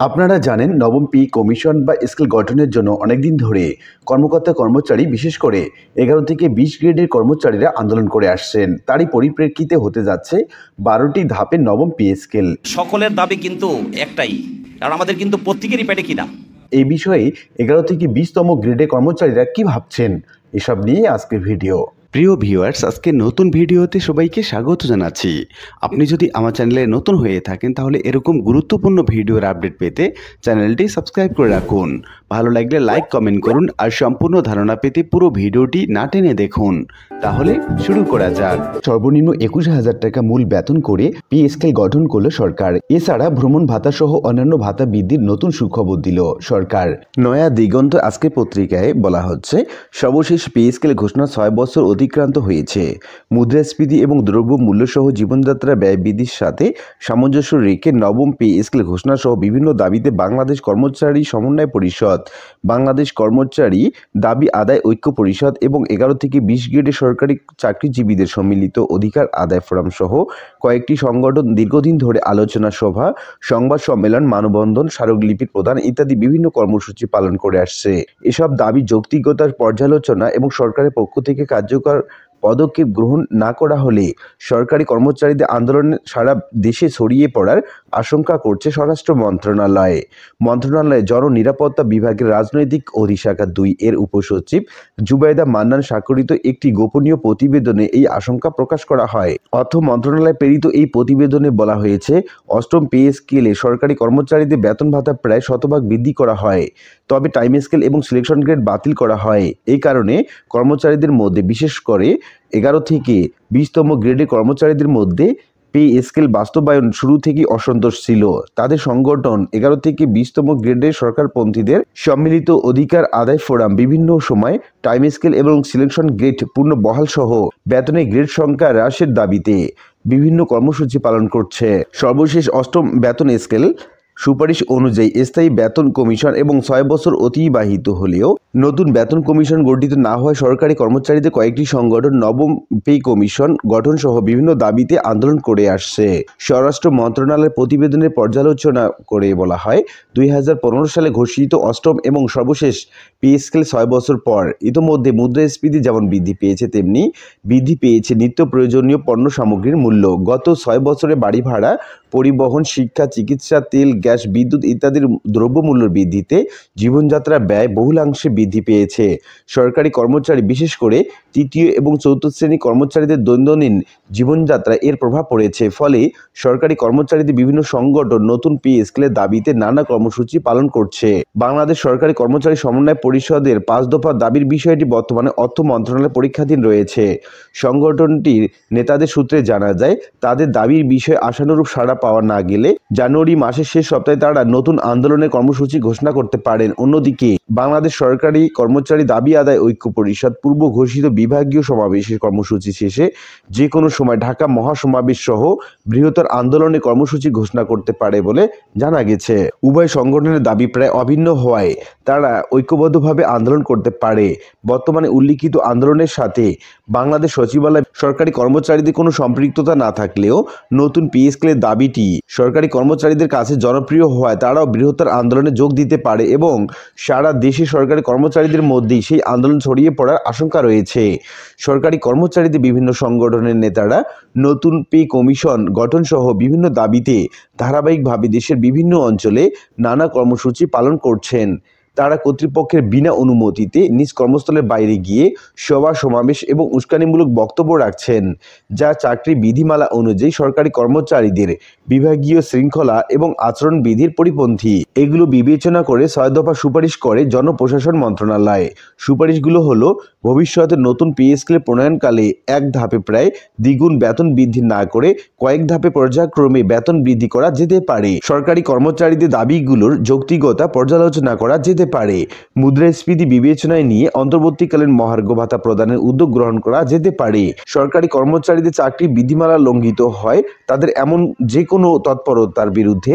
আপনারা জানেন নবম পি কমিশন বা স্কেল গঠনের জন্য অনেকদিন ধরে কর্মকর্তা কর্মচারী বিশেষ করে 11 থেকে 20 গ্রেডের কর্মচারীরা আন্দোলন করে আসছেন। তারই পরিপ্রেক্ষিতে হতে যাচ্ছে 12টি ধাপের নবম পি স্কেল। সকলের দাবি কিন্তু একটাই, কারণ আমাদের কিন্তু প্রত্যেকেরই পেটে কিনা। এই বিষয়ে 11 থেকে 20তম গ্রেডের কর্মচারীরা কি ভাবছেন, এসব নিয়ে আজকের ভিডিও। প্রিয় ভিউয়ার্স, আজকে নতুন ভিডিওতে সবাইকে স্বাগত জানাচ্ছি। আপনি যদি আমার চ্যানেলে নতুন হয়ে থাকেন তাহলে এরকম গুরুত্বপূর্ণ ভিডিওর আপডেট পেতে চ্যানেলটি সাবস্ক্রাইব করে রাখুন। ভালো লাগলে লাইক কমেন্ট করুন আর সম্পূর্ণ ধারণা পেতে পুরো ভিডিওটি না টেনে দেখুন। তাহলে শুরু করা যাক। সর্বনিম্ন 21,000 টাকা মূল বেতন করে পি স্কেল গঠন করল সরকার। এছাড়া ভ্রমণ ভাতা সহ অন্যান্য ভাতা বৃদ্ধির নতুন সুখবর দিল সরকার। নয়া দিগন্ত আজকে পত্রিকায় বলা হচ্ছে, সর্বশেষ পি স্কেল ঘোষণা 6 বছর অতিক্রান্ত হয়েছে। মুদ্রাস্ফীতি এবং দ্রব্য মূল্য সহ জীবনযাত্রা ব্যয় বৃদ্ধির সাথে সামঞ্জস্য রেখে নবম পে স্কেল ঘোষণা সহ বিভিন্ন দাবিতে বাংলাদেশ কর্মচারী সমন্বয় পরিষদ, বাংলাদেশ কর্মচারী দাবি আদায় ঐক্য পরিষদ এবং 11 থেকে 20 গ্রেডের সরকারি চাকরিজীবীদের সম্মিলিত অধিকার আদায় ফোরাম সহ কয়েকটি সংগঠন দীর্ঘদিন ধরে আলোচনা সভা, সংবাদ সম্মেলন, মানববন্ধন, স্মারকলিপি প্রদান ইত্যাদি বিভিন্ন কর্মসূচি পালন করে আসছে। এসব দাবি যৌক্তিকতার পর্যালোচনা এবং সরকারের পক্ষ থেকে কার্যকর পদক্ষেপ গ্রহণ না করা হলে সরকারি কর্মচারীদের আন্দোলনে সারা দেশে ছড়িয়ে পড়ার আশঙ্কা করছে স্বরাষ্ট্র মন্ত্রণালয়ে জননিরাপত্তা বিভাগের রাজনৈতিক অধিশাখা 2 এর উপসচিব জুবাইদা মান্নান স্বাক্ষরিত একটি গোপনীয় প্রতিবেদনে এই আশঙ্কা প্রকাশ করা হয়। অর্থ মন্ত্রণালয় প্রেরিত এই প্রতিবেদনে বলা হয়েছে, অষ্টম পে স্কেলে সরকারি কর্মচারীদের বেতন ভাতা প্রায় শতভাগ বৃদ্ধি করা হয়, তবে টাইম স্কেল এবং সিলেকশন গ্রেড বাতিল করা হয়। এই কারণে কর্মচারীদের মধ্যে, বিশেষ করে 11 থেকে 20তম গ্রেডের কর্মচারীদের মধ্যে পে স্কেল বাস্তবায়ন শুরু থেকেই অসন্তোষ ছিল। তাদের সংগঠন 11 থেকে 20তম গ্রেডের সরকারপন্থীদের সম্মিলিত অধিকার আদায় ফোরাম বিভিন্ন সময় টাইম স্কেল এবং সিলেকশন গ্রেড পুনর্বহাল সহ বেতনের গ্রেড সংখ্যা হ্রাসের দাবিতে বিভিন্ন কর্মসূচি পালন করছে। সর্বশেষ অষ্টম বেতন স্কেল সুপারিশ অনুযায়ী স্থায়ী বেতন কমিশন এবং 6 বছর অতিবাহিত হলেও নতুন বেতন কমিশন গঠিত না হওয়ায় সরকারি কর্মচারীদের কয়েকটি সংগঠন নবম পে কমিশন গঠন সহ বিভিন্ন দাবিতে আন্দোলন করে আসছে। স্বরাষ্ট্র মন্ত্রণালয়ের প্রতিবেদনের পর্যালোচনা করে বলা হয়, 2015 সালে ঘোষিত অষ্টম এবং সর্বশেষ পে স্কেল 6 বছর পর ইতোমধ্যে মুদ্রাস্ফীতি যেমন বৃদ্ধি পেয়েছে, তেমনি বৃদ্ধি পেয়েছে নিত্য প্রয়োজনীয় পণ্য সামগ্রীর মূল্য। গত 6 বছরে বাড়ি ভাড়া, পরিবহন, শিক্ষা, চিকিৎসা, তেল, গ্যাস, বিদ্যুৎ ইত্যাদির দ্রব্যমূল্য বৃদ্ধিতে জীবনযাত্রা ব্যয় বহুলাংশে বৃদ্ধি পেয়েছে। সরকারি কর্মচারী, বিশেষ করে তৃতীয় এবং চতুর্থ শ্রেণী কর্মচারীদের দৈনন্দিন জীবনযাত্রায় এর প্রভাব পড়েছে। ফলে সরকারি কর্মচারীদের বিভিন্ন সংগঠন নতুন পে স্কেলের দাবিতে নানা কর্মসূচি পালন করছে। বাংলাদেশ সরকারি কর্মচারী সমন্বয় পরিষদের 5 দফা দাবির বিষয়টি বর্তমানে অর্থ মন্ত্রণালয়ের পরীক্ষাধীন রয়েছে। সংগঠনটির নেতাদের সূত্রে জানা যায়, তাদের দাবির বিষয়ে আশানুরূপ সাড়া পাওয়া না গেলে জানুয়ারি মাসের শেষ সপ্তাহে তারা নতুন আন্দোলনের কর্মসূচি ঘোষণা করতে পারেন। অন্যদিকে বাংলাদেশ সরকারি কর্মচারী দাবি আদায় ঐক্য পরিষদ পূর্ব ঘোষিত বিভাগীয় সমাবেশের কর্মসূচি শেষে যে কোনো সময় ঢাকা মহাসমাবেশ সহ বৃহত্তর আন্দোলনের কর্মসূচি ঘোষণা করতে পারে বলে জানা গেছে। উভয় সংগঠনের দাবি প্রায় অভিন্ন হওয়ায় তারা ঐক্যবদ্ধভাবে আন্দোলন করতে পারে। বর্তমানে উল্লিখিত আন্দোলনের সাথে বাংলাদেশ সচিবালয় সরকারি কর্মচারীদের কোনো সম্পৃক্ততা না থাকলেও নতুন পে স্কেলের দাবিটি সরকারি কর্মচারীদের কাছে জনপ্রিয় হওয়ায় তারাও বৃহত্তর আন্দোলনে যোগ দিতে পারে এবং সারা দেশে সরকারি কর্মচারীদের মধ্যেই সেই আন্দোলন ছড়িয়ে পড়ার আশঙ্কা রয়েছে। সরকারি কর্মচারীদের বিভিন্ন সংগঠনের নেতারা নতুন পে কমিশন গঠন সহ বিভিন্ন দাবিতে ধারাবাহিকভাবে দেশের বিভিন্ন অঞ্চলে নানা কর্মসূচি পালন করছেন। তারা কর্তৃপক্ষের বিনা অনুমতিতে নিজ কর্মস্থলের বাইরে গিয়ে সভা, সমাবেশ এবং উস্কানিমূলক বক্তব্য রাখছেন, যা চাকরি বিধিমালা অনুযায়ী সরকারি কর্মচারীদের বিভাগীয় শৃঙ্খলা এবং আচরণবিধির পরিপন্থী। এগুলো বিবেচনা করে 6 দফা সুপারিশ করে জনপ্রশাসন মন্ত্রণালয়। সুপারিশগুলো হলো, ভবিষ্যতে নতুন পে স্কেল প্রণয়নকালে এক ধাপে প্রায় দ্বিগুণ বেতন বৃদ্ধি না করে কয়েক ধাপে পর্যায়ক্রমে বেতন বৃদ্ধি করা যেতে পারে। সরকারি কর্মচারীদের দাবিগুলোর যৌক্তিকতা পর্যালোচনা করা যেতে পারে। মুদ্রাস্ফীতি বিবেচনায় নিয়ে অন্তর্বর্তীকালীন মহার্ঘ ভাতা প্রদানের উদ্যোগ গ্রহণ করা যেতে পারে। সরকারি কর্মচারীদের চাকরি বিধিমালা লঙ্ঘিত হয় তাদের এমন যে কোনো তৎপরতার বিরুদ্ধে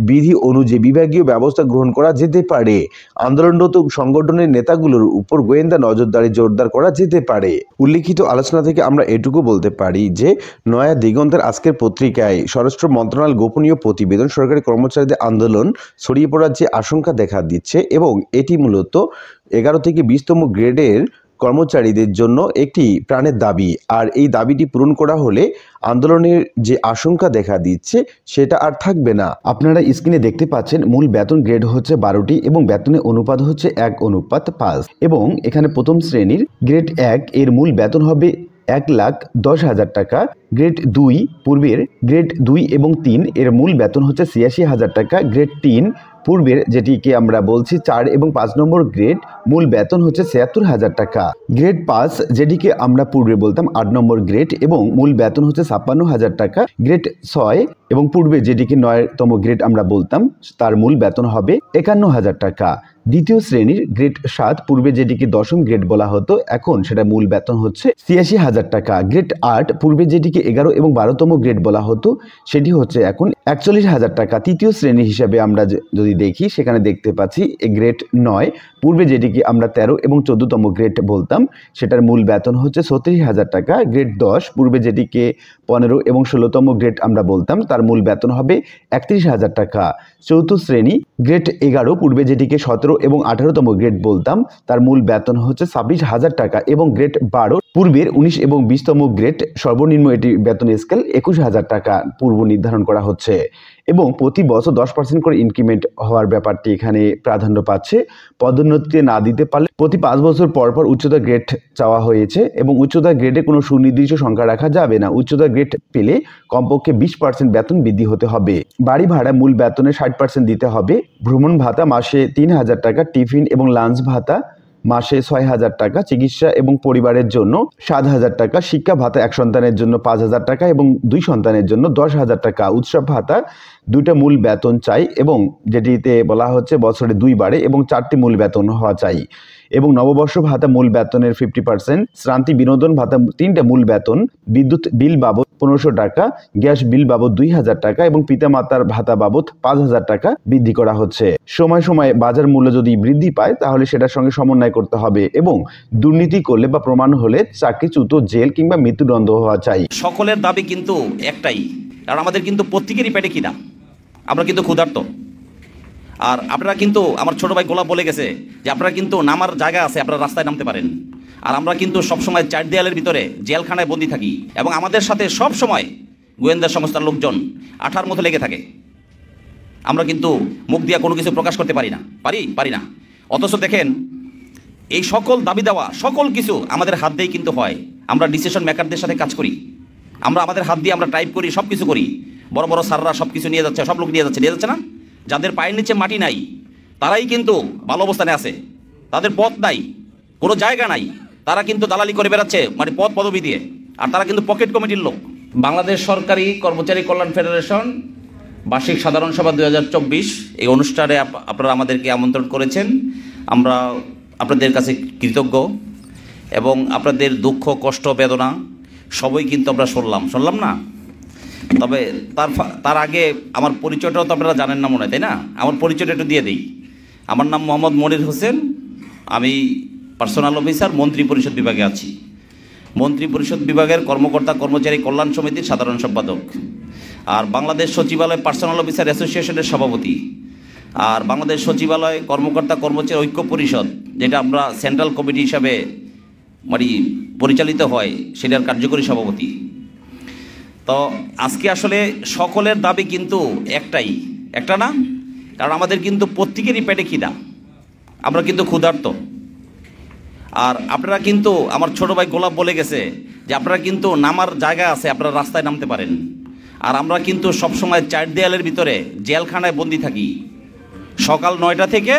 বিধি অনুযায়ী বিভাগীয় ব্যবস্থা গ্রহণ করা যেতে পারে। আন্দোলনরত সংগঠনের নেতাগুলোর উপর গোয়েন্দা নজরদারি জোরদার করা যেতে পারে। উল্লিখিত আলোচনা থেকে আমরা এটুকু বলতে পারি যে নয়া দিগন্তের আজকের পত্রিকায় স্বরাষ্ট্র মন্ত্রণালয়ের গোপনীয় প্রতিবেদন সরকারি কর্মচারীদের আন্দোলন ছড়িয়ে পড়ার যে আশঙ্কা দেখা দিচ্ছে এবং এটি মূলত 11 থেকে 20তম গ্রেডের কর্মচারীদের জন্য একটি প্রাণের দাবি। আর এই দাবিটি পূরণ করা হলে আন্দোলনের যে আশঙ্কা দেখা দিচ্ছে সেটা আর থাকবে না। আপনারা স্ক্রিনে দেখতে পাচ্ছেন মূল বেতন গ্রেড হচ্ছে 12টি এবং বেতনের অনুপাত হচ্ছে 1:5 এবং এখানে প্রথম শ্রেণীর গ্রেড 1 এর মূল বেতন হবে 1,10,000 টাকা। গ্রেড 2 পূর্বের গ্রেড 2 এবং 3 এর মূল বেতন হচ্ছে 86,000 টাকা। গ্রেড 3 পূর্বের যেটিকে আমরা বলছি 4 এবং 5 নম্বর গ্রেড মূল বেতন হচ্ছে 76,000 টাকা। গ্রেড 5 যেটিকে আমরা পূর্বে বলতাম 8 নম্বর গ্রেড এবং মূল বেতন হচ্ছে 56,000 টাকা। গ্রেড 6 এবং পূর্বে যেটিকে 9তম গ্রেড আমরা বলতাম তার মূল বেতন হবে 51,000 টাকা। দ্বিতীয় শ্রেণীর গ্রেড 7 পূর্বে যেটিকে 10ম গ্রেড বলা হতো এখন সেটা মূল বেতন হচ্ছে 86,000 টাকা। গ্রেড 8 পূর্বে যেটিকে 11 এবং 12তম গ্রেড বলা হতো সেটি হচ্ছে এখন 41,000 টাকা। তৃতীয় শ্রেণী হিসাবে আমরা যদি দেখি সেখানে দেখতে পাচ্ছি গ্রেড 9 পূর্বে যেটিকে আমরা 13 এবং 14তম গ্রেড বলতাম সেটার মূল বেতন হচ্ছে 36,000 টাকা। গ্রেড 10 পূর্বে যেটিকে 15 এবং 16তম গ্রেড আমরা বলতাম তার মূল বেতন হবে 31,000 টাকা। চতুর্থ শ্রেণী গ্রেড 11 পূর্বে যেটিকে 17 এবং 18তম গ্রেড বলতাম তার মূল বেতন হচ্ছে 26,000 টাকা এবং গ্রেড 12 পূর্বের 19 এবং 20তম গ্রেড সর্বনিম্ন এটি বেতন স্কেল 21,000 টাকা পূর্ব নির্ধারণ করা হচ্ছে এবং প্রতি বছর 10% করে ইনক্রিমেন্ট হওয়ার ব্যাপারটি এখানে প্রাধান্য পাচ্ছে। পদোন্নতিতে না দিতে পারলে প্রতি 5 বছর পর পর উচ্চতা গ্রেড চাওয়া হয়েছে এবং উচ্চতা গ্রেডে কোনো সুনির্দিষ্ট সংখ্যা রাখা যাবে না। উচ্চতা গ্রেড পেলে কমপক্ষে 20% বেতন বৃদ্ধি হতে হবে। বাড়ি ভাড়া মূল বেতনের 60% দিতে হবে। ভ্রমণ ভাতা মাসে 3,000 টাকা। টিফিন এবং লাঞ্চ ভাতা মাসে 6,000 টাকা। চিকিৎসা এবং পরিবারের জন্য 7,000 টাকা। শিক্ষা ভাতা 1 সন্তানের জন্য 5,000 টাকা এবং 2 সন্তানের জন্য 10,000 টাকা। উৎসব ভাতা 2টা মূল বেতন চাই এবং যেটিতে বলা হচ্ছে বছরে 2 বারে এবং 4টি মূল বেতন হওয়া চাই এবং নববর্ষ ভাতা মূল বেতনের 50%। শ্রান্তি বিনোদন ভাতা 3টা মূল বেতন। বিদ্যুৎ বিল বাবদ 1500 টাকা। গ্যাস বিল বাবদ 2,000 টাকা এবং পিতামাতার ভাতা বাবদ 5,000 টাকা বৃদ্ধি করা হচ্ছে। সময় সময় বাজার মূল্য যদি বৃদ্ধি পায় তাহলে সেটার সঙ্গে সমন্বয় করতে হবে এবং দুর্নীতি করলে বা প্রমাণ হলে চাকরিচ্যুত, জেল কিংবা মৃত্যুদণ্ড হওয়া চাই। সকলের দাবি কিন্তু একটাই, কারণ আমাদের কিন্তু প্রত্যেকেরই পেটে কিনা, আমরা কিন্তু ক্ষুধার্ত। আর আপনারা কিন্তু আমার ছোট ভাই গোলাপ বলে গেছে যে আপনারা কিন্তু নামার জায়গা আছে, আপনারা রাস্তায় নামতে পারেন। আর আমরা কিন্তু সবসময় 4 দেয়ালের ভিতরে জেলখানায় বন্দি থাকি এবং আমাদের সাথে সব সময় গোয়েন্দা সংস্থার লোকজন আঠার মতো লেগে থাকে। আমরা কিন্তু মুখ দিয়ে কোনো কিছু প্রকাশ করতে পারি না। অথচ দেখেন এই সকল দাবি দেওয়া সকল কিছু আমাদের হাত দিয়েই কিন্তু হয়। আমরা ডিসিশন মেকারদের সাথে কাজ করি, আমরা আমাদের হাত দিয়ে আমরা টাইপ করি, সব কিছু করি। বড় বড় স্যাররা সব কিছু নিয়ে যাচ্ছে, সব লোক নিয়ে যাচ্ছে না। যাদের পায়ের নিচে মাটি নাই তারাই কিন্তু ভালো অবস্থানে আছে, তাদের পথ নাই, কোনো জায়গা নাই, তারা কিন্তু দালালি করে বেড়াচ্ছে মানে পদ পদবি দিয়ে, আর তারা কিন্তু পকেট কমিটির লোক। বাংলাদেশ সরকারি কর্মচারী কল্যাণ ফেডারেশন বার্ষিক সাধারণ সভা 2024 এই অনুষ্ঠানে আপনারা আমাদেরকে আমন্ত্রণ করেছেন। আমরা আপনাদের কাছে কৃতজ্ঞ এবং আপনাদের দুঃখ কষ্ট বেদনা সবই কিন্তু আমরা শুনলাম না। তবে তার আগে আমার পরিচয়টাও তো আপনারা জানেন না মনে হয়, তাই না? আমার পরিচয়টা একটু দিয়ে দিই। আমার নাম মোহাম্মদ মনির হোসেন, আমি পার্সোনাল অফিসার, মন্ত্রী পরিষদ বিভাগে আছি। মন্ত্রী পরিষদ বিভাগের কর্মকর্তা কর্মচারী কল্যাণ সমিতির সাধারণ সম্পাদক, আর বাংলাদেশ সচিবালয় পার্সোনাল অফিসার অ্যাসোসিয়েশনের সভাপতি, আর বাংলাদেশ সচিবালয় কর্মকর্তা কর্মচারী ঐক্য পরিষদ, যেটা আমরা সেন্ট্রাল কমিটি হিসাবে মানে পরিচালিত হয়, সেটার কার্যকরী সভাপতি। তো আজকে আসলে সকলের দাবি কিন্তু একটা না, কারণ আমাদের কিন্তু প্রত্যেকেরই পেটে খিদা, আমরা কিন্তু ক্ষুধার্ত। আর আপনারা কিন্তু আমার ছোট ভাই গোলাপ বলে গেছে যে আপনারা কিন্তু নামার জায়গা আছে, আপনারা রাস্তায় নামতে পারেন। আর আমরা কিন্তু সবসময় 4 দেয়ালের ভিতরে জেলখানায় বন্দি থাকি। সকাল 9টা থেকে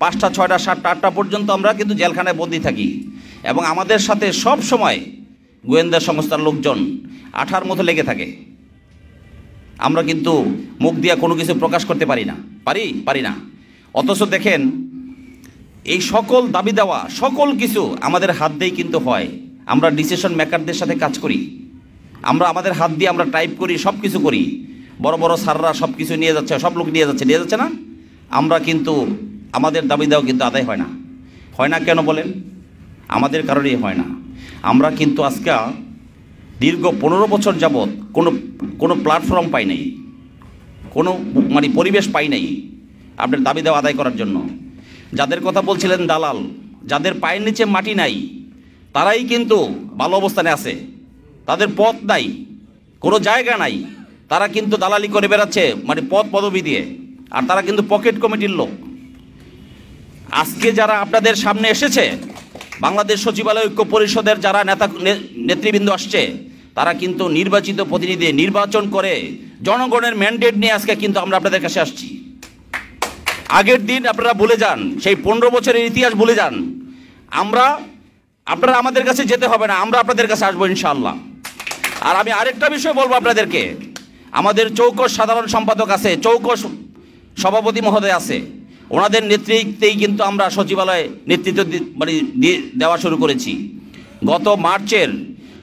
5টা 6টা 7টা 8টা পর্যন্ত আমরা কিন্তু জেলখানায় বন্দি থাকি এবং আমাদের সাথে সব সময় গোয়েন্দা সংস্থার লোকজন আঠার মতো লেগে থাকে। আমরা কিন্তু মুখ দিয়ে কোনো কিছু প্রকাশ করতে পারি না। অথচ দেখেন এই সকল দাবি দেওয়া সকল কিছু আমাদের হাত দিয়েই কিন্তু হয়। আমরা ডিসিশন মেকারদের সাথে কাজ করি, আমরা আমাদের হাত দিয়ে আমরা টাইপ করি, সব কিছু করি। বড় বড় স্যাররা সব কিছু নিয়ে যাচ্ছে, সব লোক নিয়ে যাচ্ছে না। আমরা কিন্তু আমাদের দাবি দেওয়া কিন্তু আদায় হয় না কেন বলেন? আমাদের কারণেই হয় না। আমরা কিন্তু আজকে দীর্ঘ 15 বছর যাবৎ কোনো প্ল্যাটফর্ম পাই নাই, কোনো মানে পরিবেশ পাই নাই আপনার দাবি দেওয়া আদায় করার জন্য। যাদের কথা বলছিলেন দালাল, যাদের পায়ের নিচে মাটি নাই, তারাই কিন্তু ভালো অবস্থানে আছে, তাদের পথ নাই, কোনো জায়গা নাই, তারা কিন্তু দালালি করে বেড়াচ্ছে মানে পদ পদবি দিয়ে, আর তারা কিন্তু পকেট কমিটির লোক। আজকে যারা আপনাদের সামনে এসেছে, বাংলাদেশ সচিবালয় ঐক্য পরিষদের যারা নেতৃবৃন্দ আসছে, তারা কিন্তু নির্বাচিত প্রতিনিধি নির্বাচন করে জনগণের ম্যান্ডেট নিয়ে আজকে কিন্তু আমরা আপনাদের কাছে আসছি। আগের দিন আপনারা ভুলে যান, সেই 15 বছরের ইতিহাস ভুলে যান। আপনারা আমাদের কাছে যেতে হবে না, আমরা আপনাদের কাছে আসবো ইনশাআল্লাহ। আর আমি আরেকটা বিষয় বলবো আপনাদেরকে, আমাদের চৌকস সাধারণ সম্পাদক আছে, চৌকস সভাপতি মহোদয় আছে, ওনাদের নেতৃত্বেই কিন্তু আমরা সচিবালয়ে নেতৃত্ব দেওয়া শুরু করেছি। গত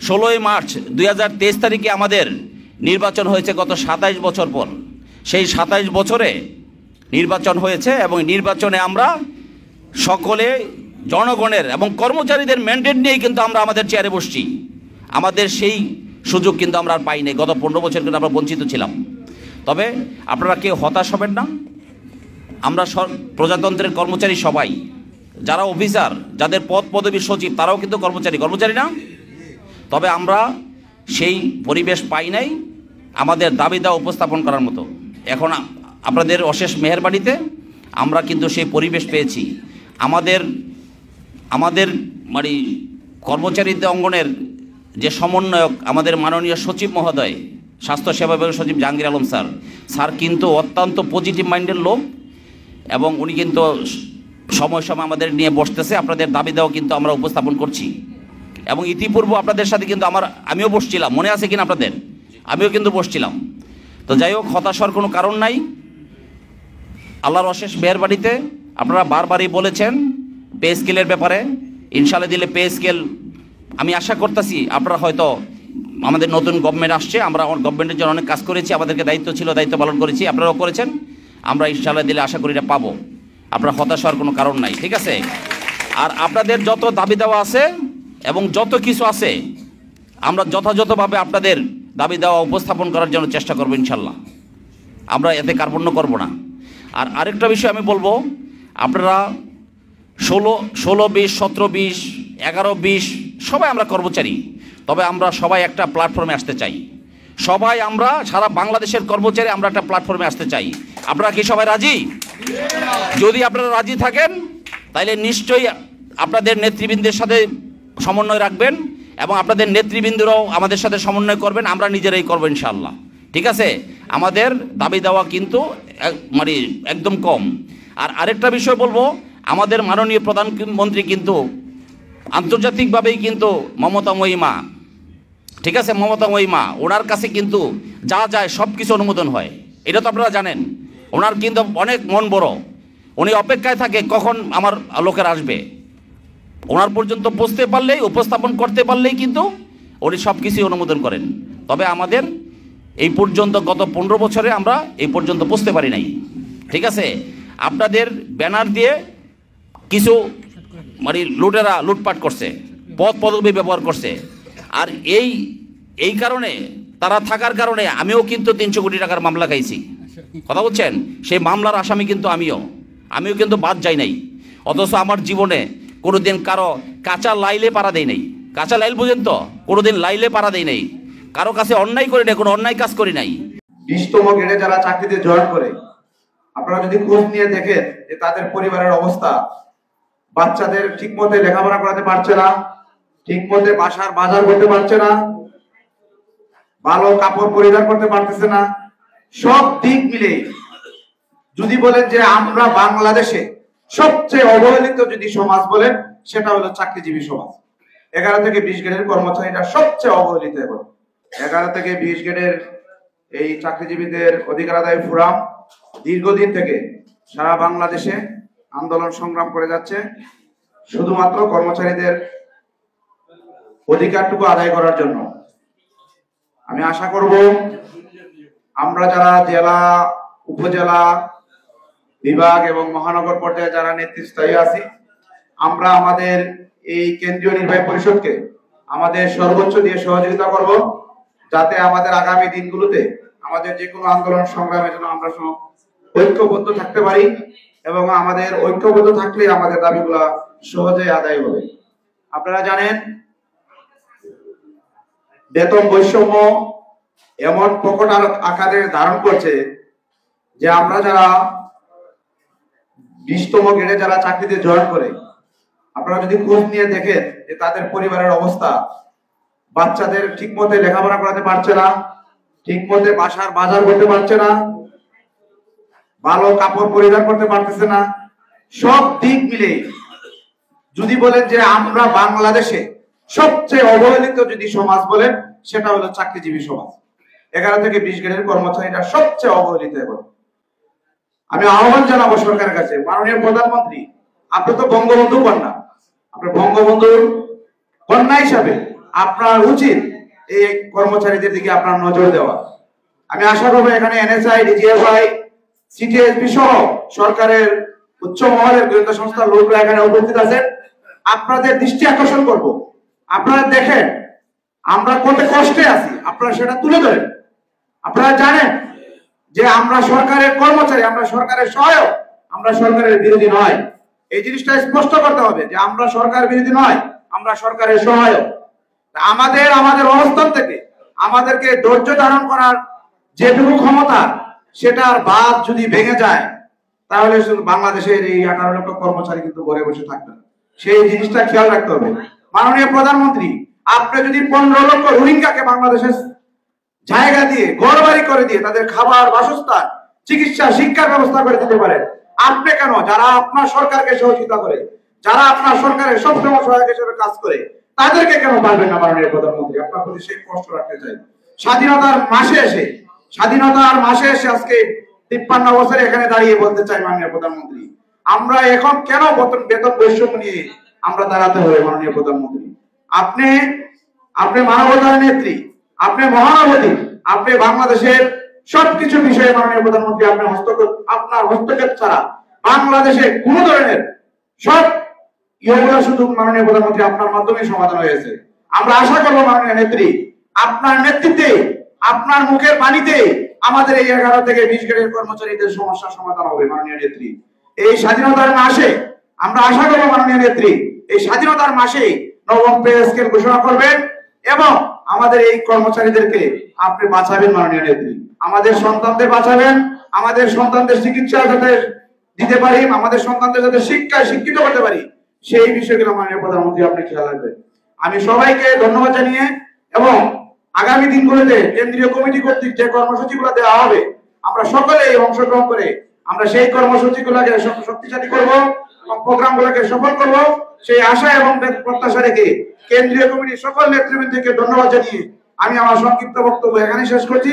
16 মার্চ 2023 তারিখে আমাদের নির্বাচন হয়েছে, গত 27 বছর পর। সেই 27 বছরে নির্বাচন হয়েছে, এবং নির্বাচনে আমরা সকলে জনগণের এবং কর্মচারীদের ম্যান্ডেট নিয়েই কিন্তু আমরা আমাদের চেয়ারে বসছি। আমাদের সেই সুযোগ কিন্তু আমরা আর পাই নাই। গত 15 বছর কিন্তু আমরা বঞ্চিত ছিলাম। তবে আপনারা কেউ হতাশ হবেন না, আমরা প্রজাতন্ত্রের কর্মচারী সবাই, যারা অফিসার, যাদের পদ পদবী সচিব, তারাও কিন্তু কর্মচারী না। তবে আমরা সেই পরিবেশ পাই নাই আমাদের দাবি দেওয়া উপস্থাপন করার মতো। এখন আপনাদের অশেষ মেহেরবানিতে আমরা কিন্তু সেই পরিবেশ পেয়েছি। আমাদের মানে কর্মচারীদের অঙ্গনের যে সমন্বয়ক, আমাদের মাননীয় সচিব মহোদয়, স্বাস্থ্যসেবা বিভাগের সচিব জাহাঙ্গীর আলম স্যার কিন্তু অত্যন্ত পজিটিভ মাইন্ডের লোক, এবং উনি কিন্তু সময় আমাদের নিয়ে বসতেছে। আপনাদের দাবি দেওয়া কিন্তু আমরা উপস্থাপন করছি, এবং ইতিপূর্বে আপনাদের সাথে কিন্তু আমিও বসছিলাম, মনে আছে কিনা আপনাদের? আমিও কিন্তু বসছিলাম। তো যাই হোক, হতাশার কোনো কারণ নাই। আল্লাহর অশেষ মেহেরবানিতে আপনারা বারবারই বলেছেন পে স্কেলের ব্যাপারে, ইনশাআল্লাহ দিলে পে স্কেল আমি আশা করতেছি আপনারা হয়তো, আমাদের নতুন গভর্নমেন্ট আসছে, আমরা গভর্নমেন্টের জন্য অনেক কাজ করেছি, আমাদেরকে দায়িত্ব ছিল, দায়িত্ব পালন করেছি, আপনারাও করেছেন। আমরা ইনশাআল্লাহ দিলে আশা করি এটা পাবো। আপনারা হতাশ হওয়ার কোনো কারণ নাই, ঠিক আছে? আর আপনাদের যত দাবি দেওয়া আছে এবং যত কিছু আছে, আমরা যথাযথভাবে আপনাদের দাবি দেওয়া উপস্থাপন করার জন্য চেষ্টা করবো ইনশাআল্লাহ। আমরা এতে কার্পণ্য করব না। আর আরেকটা বিষয় আমি বলবো, আপনারা 16, 20, 17, 20, 11, 20 সবাই আমরা কর্মচারী, তবে আমরা সবাই একটা প্ল্যাটফর্মে আসতে চাই। সবাই আমরা সারা বাংলাদেশের কর্মচারী, আমরা একটা প্ল্যাটফর্মে আসতে চাই। আপনারা কি সবাই রাজি? যদি আপনারা রাজি থাকেন, তাহলে নিশ্চয়ই আপনাদের নেতৃবৃন্দের সাথে সমন্বয় রাখবেন, এবং আপনাদের নেতৃবৃন্দরাও আমাদের সাথে সমন্বয় করবেন, আমরা নিজেরাই করবো ইনশাআল্লাহ, ঠিক আছে? আমাদের দাবি দেওয়া কিন্তু মানে একদম কম। আর আরেকটা বিষয় বলবো, আমাদের মাননীয় প্রধানমন্ত্রী কিন্তু আন্তর্জাতিকভাবেই কিন্তু মমতাময়ী মা, ঠিক আছে? মমতাময়ী মা, ওনার কাছে কিন্তু যা যায় সব কিছু অনুমোদন হয়, এটা তো আপনারা জানেন। ওনার কিন্তু অনেক মন বড়, উনি অপেক্ষায় থাকে কখন আমার লোকের আসবে। ওনার পর্যন্ত পৌঁছতে পারলেই, উপস্থাপন করতে পারলেই কিন্তু উনি সব কিছুই অনুমোদন করেন। তবে আমাদের এই পর্যন্ত গত 15 বছরে আমরা এই পর্যন্ত পৌঁছতে পারি নাই, ঠিক আছে? আপনাদের ব্যানার দিয়ে কিছু মানে লুটেরা লুটপাট করছে, পদ পদবি ব্যবহার করছে, আর এই কারণে, তারা থাকার কারণে আমিও কিন্তু 300 কোটি টাকার মামলা খাইছি, কথা বলছেন? সেই মামলার আসামি কিন্তু আমিও কিন্তু বাদ যাই নাই। অথচ আমার জীবনে কোনোদিন কারো কাঁচা লাইলে পাড়া দেয় নাই। কাঁচা লাইল বুঝেন তো? কোনোদিন লাইলে পাড়া দেয় নাই, কারো কাছে অন্যায় করি নাই, কোনো অন্যায় কাজ করি নাই। 20তম গ্রেডে যারা চাকরিতে জয়েন করে, আপনারা যদি খোঁজ নিয়ে দেখেন যে তাদের পরিবারের অবস্থা, বাচ্চাদের ঠিকমতো লেখাপড়া করাতে পারছে না, ঠিকমতো বাসার বাজার করতে পারছে না, ভালো কাপড় পরিধান করতে পারতেছে না, সব দিক মিলে যদি বলেন যে আমরা বাংলাদেশে সবচেয়ে অবহেলিত যদি সমাজ বলেন, সেটা হলো চাকরিজীবী সমাজ। 11 থেকে 20 গ্রেডের কর্মচারীরা সবচেয়ে অবহেলিত। এবং 11 থেকে 20 গ্রেডের এই চাকরিজীবীদের অধিকার আদায় ফোরাম দীর্ঘদিন থেকে সারা বাংলাদেশে আন্দোলন সংগ্রাম করে যাচ্ছে শুধুমাত্র কর্মচারীদের অধিকারটুকু আদায় করার জন্য। আমি আশা করব আমরা যারা জেলা, উপজেলা, বিভাগ এবং মহানগর পর্যায়ে যারা নেতৃস্থায়ী আছি, আমরা আমাদের এই কেন্দ্রীয় নির্বাহী পরিষদকে আমাদের সর্বোচ্চ দিয়ে সহযোগিতা করব, যাতে আমাদের আগামী দিনগুলোতে আমাদের যে কোনো আন্দোলন সংগ্রামের জন্য আমরা ঐক্যবদ্ধ থাকতে পারি এবং আমাদের ঐক্যবদ্ধ থাকলে আমাদের দাবিগুলা সহজে আদায় হবে। আপনারা জানেন বেতন বৈষম্য এমন প্রকট আকারে ধারণ করছে যে আমরা যারা 20তম গ্রেডে যারা চাকরিতে জয়েন করে, আপনারা যদি খোঁজ নিয়ে দেখেন যে তাদের পরিবারের অবস্থা, বাচ্চাদের ঠিক মতো লেখাপড়া করাতে পারছে না, ঠিক মতো বাসার বাজার করতে পারছে না, ভালো কাপড় পরিধান করতে পারতেছে না, সব দিক মিলে যদি বলেন যে আমরা বাংলাদেশে সবচেয়ে অবহেলিত যদি সমাজ বলেন সেটা হলো চাকরিজীবী সমাজ। 11 থেকে 20 গ্রেডের কর্মচারীরা সবচেয়ে অবহেলিত। এখন আমি আহ্বান জানাবো সরকারের কাছে, মাননীয় প্রধানমন্ত্রী, আপনি তো বঙ্গবন্ধু কন্যা, আপনি বঙ্গবন্ধুর কন্যা হিসাবে আপনার উচিত এই কর্মচারীদের দিকে আপনার নজর দেওয়া। আমি আশা করবো এখানে এনএসআই, ডিজিএফআই, সিটিএসপি সহ সরকারের উচ্চ মহলের গোয়েন্দা সংস্থার লোকরা এখানে উপস্থিত আছেন। আপনাদের দৃষ্টি আকর্ষণ করব, আপনারা দেখেন আমরা কত কষ্টে আছি, আপনারা সেটা তুলে ধরেন। আপনারা জানেন যে আমরা সরকারের কর্মচারী, আমরা সরকারের সহায়ক, আমরা সরকারের বিরোধী নয়। এই জিনিসটা স্পষ্ট করতে হবে যে আমরা সরকার বিরোধী নয়, আমরা সরকারের সহায়ক। আমাদের অবস্থান থেকে আমাদেরকে ধৈর্য ধারণ করার যেটুকু ক্ষমতা, সেটার বাদ যদি ভেঙে যায় তাহলে বাংলাদেশের এই 18 লক্ষ কর্মচারী কিন্তু ঘরে বসে থাকবে। সেই জিনিসটা খেয়াল রাখতে হবে। মাননীয় প্রধানমন্ত্রী, আপনি যদি 15 লক্ষ রোহিঙ্গাকে বাংলাদেশের জায়গা দিয়ে, ঘর বাড়ি করে দিয়ে, তাদের খাবার, বাসস্থান, চিকিৎসা, শিক্ষার ব্যবস্থা করে দিতে পারেন, আপনি কেন যারা আপনার সরকারকে সহযোগিতা করে, যারা আপনার সরকারের সবসময় সহায়ক হিসেবে কাজ করে, তাদেরকে কেন পারবেন না? মাননীয় প্রধানমন্ত্রী, আপনার প্রতি সেই কষ্ট রাখতে চাই। স্বাধীনতার মাসে এসে আজকে 53 বছরে এখানে দাঁড়িয়ে বলতে চাই, মাননীয় প্রধানমন্ত্রী, আমরা এখন কেন বেতন বৈষম্য নিয়ে আমরা দাঁড়াতে হবে? মাননীয় প্রধানমন্ত্রী, আপনি মানবতার নেত্রী, আপনি মহানবতী, আপনি বাংলাদেশের সবকিছু বিষয়ে মাননীয় প্রধানমন্ত্রী আপনার হস্তক্ষেপ ছাড়া বাংলাদেশে কোন ধরনের সব ইয়েগুলো শুধু মাননীয় প্রধানমন্ত্রী আপনার মাধ্যমে সমাধান হয়েছে। আমরা আশা করবো মাননীয় নেত্রী, আপনার নেতৃত্বে, আপনার মুখের বাণীতে আমাদের এই 11 থেকে 20 গ্রেডের কর্মচারীদের সমস্যার সমাধান হবে। মাননীয় নেত্রী, এই স্বাধীনতার মাসে আমরা আশা করবো মাননীয় নেত্রী, এই স্বাধীনতার মাসে নবম পে স্কেল ঘোষণা করবেন এবং আমাদের এই কর্মচারীদেরকে আপনি বাঁচাবেন। মাননীয় নেত্রী, আমাদের সন্তানদের বাঁচাবেন, আমাদের সন্তানদের চিকিৎসা যাতে দিতে পারি, আমাদের সন্তানদের যাতে শিক্ষায় শিক্ষিত করতে পারি, সেই বিষয়গুলো মাননীয় প্রধানমন্ত্রী আপনি খেয়াল রাখবেন। আমি সবাইকে ধন্যবাদ জানিয়ে এবং আগামী দিনগুলোতে কেন্দ্রীয় কমিটি কর্তৃক যে কর্মসূচিগুলো দেওয়া হবে, আমরা সকলেই অংশগ্রহণ করে আমরা সেই কর্মসূচিগুলোকে শক্তিশালী করব এবং প্রোগ্রামগুলোকে সফল করব, সেই আশা এবং প্রত্যাশা রেখে কেন্দ্রীয় কমিটির সকল নেতৃবৃন্দকে ধন্যবাদ জানিয়ে আমি আমার সংক্ষিপ্ত বক্তব্য এখানে শেষ করছি।